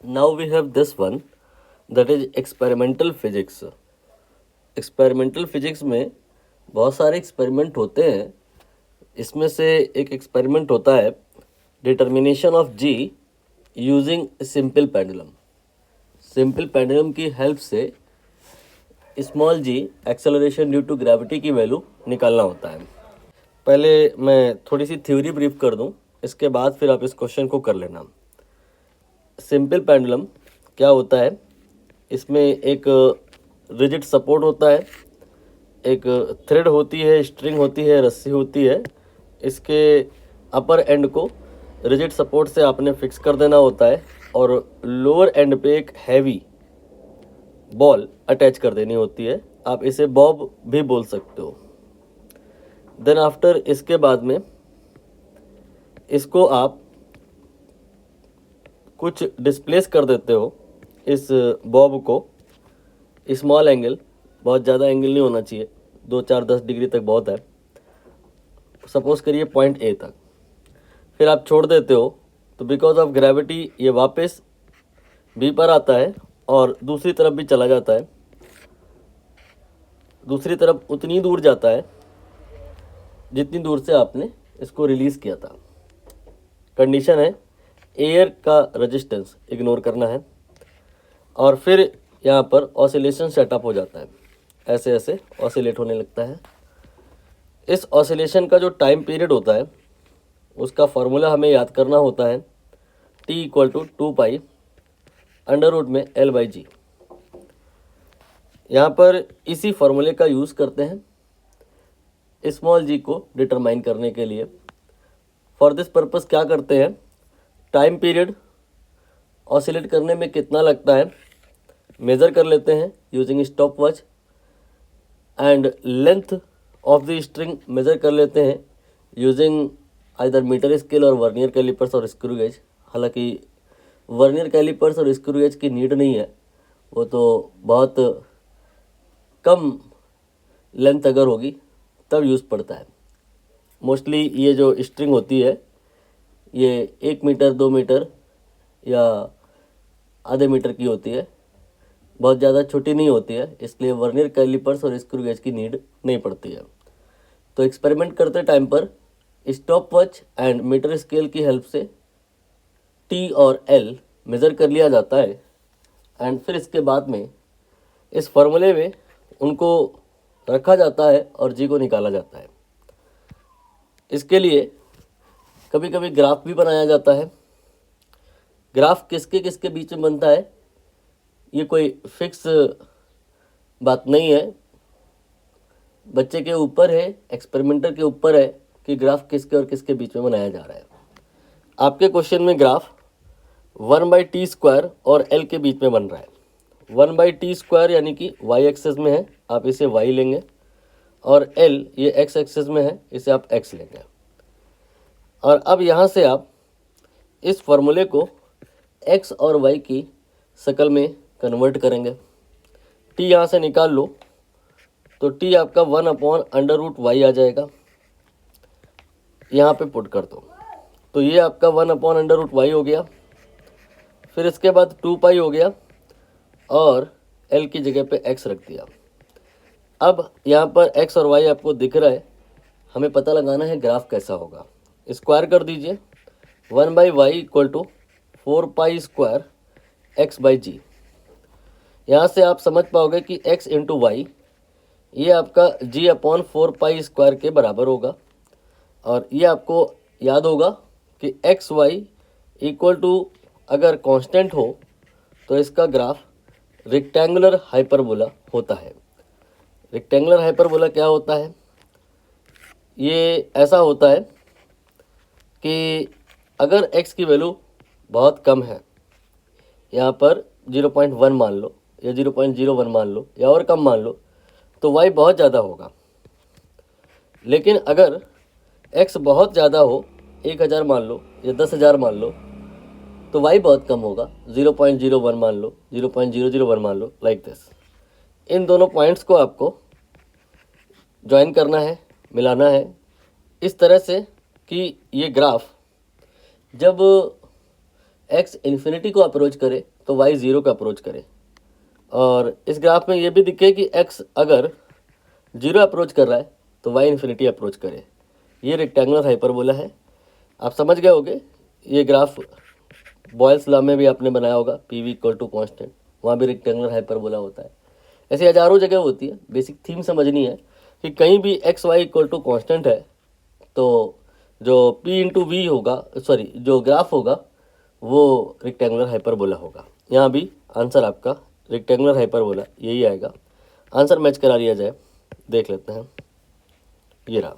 Now we have this one, that is experimental physics. Experimental physics में बहुत सारे experiment होते हैं। इसमें से एक एक्सपेरिमेंट होता है determination of g using simple pendulum. Simple pendulum की हेल्प से small g acceleration due to gravity की वैल्यू निकालना होता है। पहले मैं थोड़ी सी थ्योरी ब्रीफ कर दूं, इसके बाद फिर आप इस क्वेश्चन को कर लेना। सिंपल पेंडुलम क्या होता है? इसमें एक रिजिड सपोर्ट होता है, एक थ्रेड होती है, स्ट्रिंग होती है, रस्सी होती है। इसके अपर एंड को रिजिड सपोर्ट से आपने फिक्स कर देना होता है और लोअर एंड पे एक हैवी बॉल अटैच कर देनी होती है। आप इसे बॉब भी बोल सकते हो। देन आफ्टर इसके बाद में इसको आप कुछ डिस्प्लेस कर देते हो इस बॉब को। स्मॉल एंगल, बहुत ज़्यादा एंगल नहीं होना चाहिए, 2-4-10 डिग्री तक बहुत है। सपोज करिए पॉइंट ए तक, फिर आप छोड़ देते हो तो बिकॉज ऑफ ग्रेविटी ये वापस बी पर आता है और दूसरी तरफ भी चला जाता है। दूसरी तरफ उतनी दूर जाता है जितनी दूर से आपने इसको रिलीज़ किया था। कंडीशन है एयर का रेजिस्टेंस इग्नोर करना है और फिर यहाँ पर ऑसिलेशन सेटअप हो जाता है। ऐसे ऐसे ऑसिलेट होने लगता है। इस ऑसिलेशन का जो टाइम पीरियड होता है उसका फॉर्मूला हमें याद करना होता है, T = 2π √L/g। यहाँ पर इसी फॉर्मूले का यूज़ करते हैं स्मॉल जी को डिटरमाइन करने के लिए। फॉर दिस पर्पस क्या करते हैं, टाइम पीरियड ऑसिलेट करने में कितना लगता है मेज़र कर लेते हैं using stop watch, and length of the string measure कर लेते हैं यूजिंग आइदर मीटर स्केल और वर्नियर कैलिपर्स और स्क्रू गेज। हालांकि वर्नियर कैलिपर्स और स्क्रू गेज की नीड नहीं है, वो तो बहुत कम लेंथ अगर होगी तब यूज़ पड़ता है। मोस्टली ये जो स्ट्रिंग होती है ये 1 मीटर 2 मीटर या आधे मीटर की होती है, बहुत ज़्यादा छोटी नहीं होती है, इसलिए वर्नियर कैलिपर्स और स्क्रू गेज की नीड नहीं पड़ती है। तो एक्सपेरिमेंट करते टाइम पर stop watch and meter scale की हेल्प से T और L मेज़र कर लिया जाता है एंड फिर इसके बाद में इस फॉर्मूले में उनको रखा जाता है और G को निकाला जाता है। इसके लिए कभी कभी ग्राफ भी बनाया जाता है। ग्राफ किसके किसके बीच में बनता है ये कोई फिक्स बात नहीं है, बच्चे के ऊपर है, एक्सपेरिमेंटर के ऊपर है कि ग्राफ किसके और किसके बीच में बनाया जा रहा है। आपके क्वेश्चन में ग्राफ 1/t² और L के बीच में बन रहा है। 1/t² यानी कि y एक्सेस में है, आप इसे y लेंगे, और L ये x एक्सेस में है, इसे आप x लेंगे। और अब यहाँ से आप इस फॉर्मूले को x और y की शक्ल में कन्वर्ट करेंगे। t यहाँ से निकाल लो तो t आपका 1/√y आ जाएगा, यहाँ पे पुट कर दो तो ये आपका 1/√y हो गया। फिर इसके बाद 2π हो गया और L की जगह पे x रख दिया। अब यहाँ पर x और y आपको दिख रहा है, हमें पता लगाना है ग्राफ कैसा होगा। स्क्वायर कर दीजिए, 1/y = 4π² x/g। यहाँ से आप समझ पाओगे कि x × y ये आपका g/4π² के बराबर होगा। और ये आपको याद होगा कि एक्स वाई इक्वल टू अगर कांस्टेंट हो तो इसका ग्राफ रेक्टेंगुलर हाइपरबोला होता है। रेक्टेंगुलर हाइपरबोला क्या होता है? ये ऐसा होता है कि अगर x की वैल्यू बहुत कम है, यहाँ पर 0.1 मान लो या 0.01 मान लो या और कम मान लो, तो y बहुत ज़्यादा होगा। लेकिन अगर x बहुत ज़्यादा हो, 1000 मान लो या 10,000 मान लो, तो y बहुत कम होगा, 0.01 मान लो, 0.001 मान लो, लाइक दिस। इन दोनों पॉइंट्स को आपको ज्वाइन करना है, मिलाना है इस तरह से कि ये ग्राफ जब x इन्फिनिटी को अप्रोच करे तो y 0 को अप्रोच करे। और इस ग्राफ में ये भी दिखे कि x अगर 0 अप्रोच कर रहा है तो y इन्फिनिटी अप्रोच करे। ये रेक्टेंगुलर हाइपरबोला है। आप समझ गए होगे, ये ग्राफ बॉयल्स लॉ में भी आपने बनाया होगा, P V equal to constant, वहाँ भी रेक्टेंगुलर हाइपरबोला होता है। ऐसे हजारों जगह होती है। बेसिक थीम समझनी है कि कहीं भी X Y equal to constant है तो जो p इंटू वी होगा, सॉरी जो ग्राफ होगा वो रेक्टेंगुलर हाइपरबोला होगा। यहाँ भी आंसर आपका रेक्टेंगुलर हाइपरबोला यही आएगा। आंसर मैच करा लिया जाए, देख लेते हैं, ये रहा।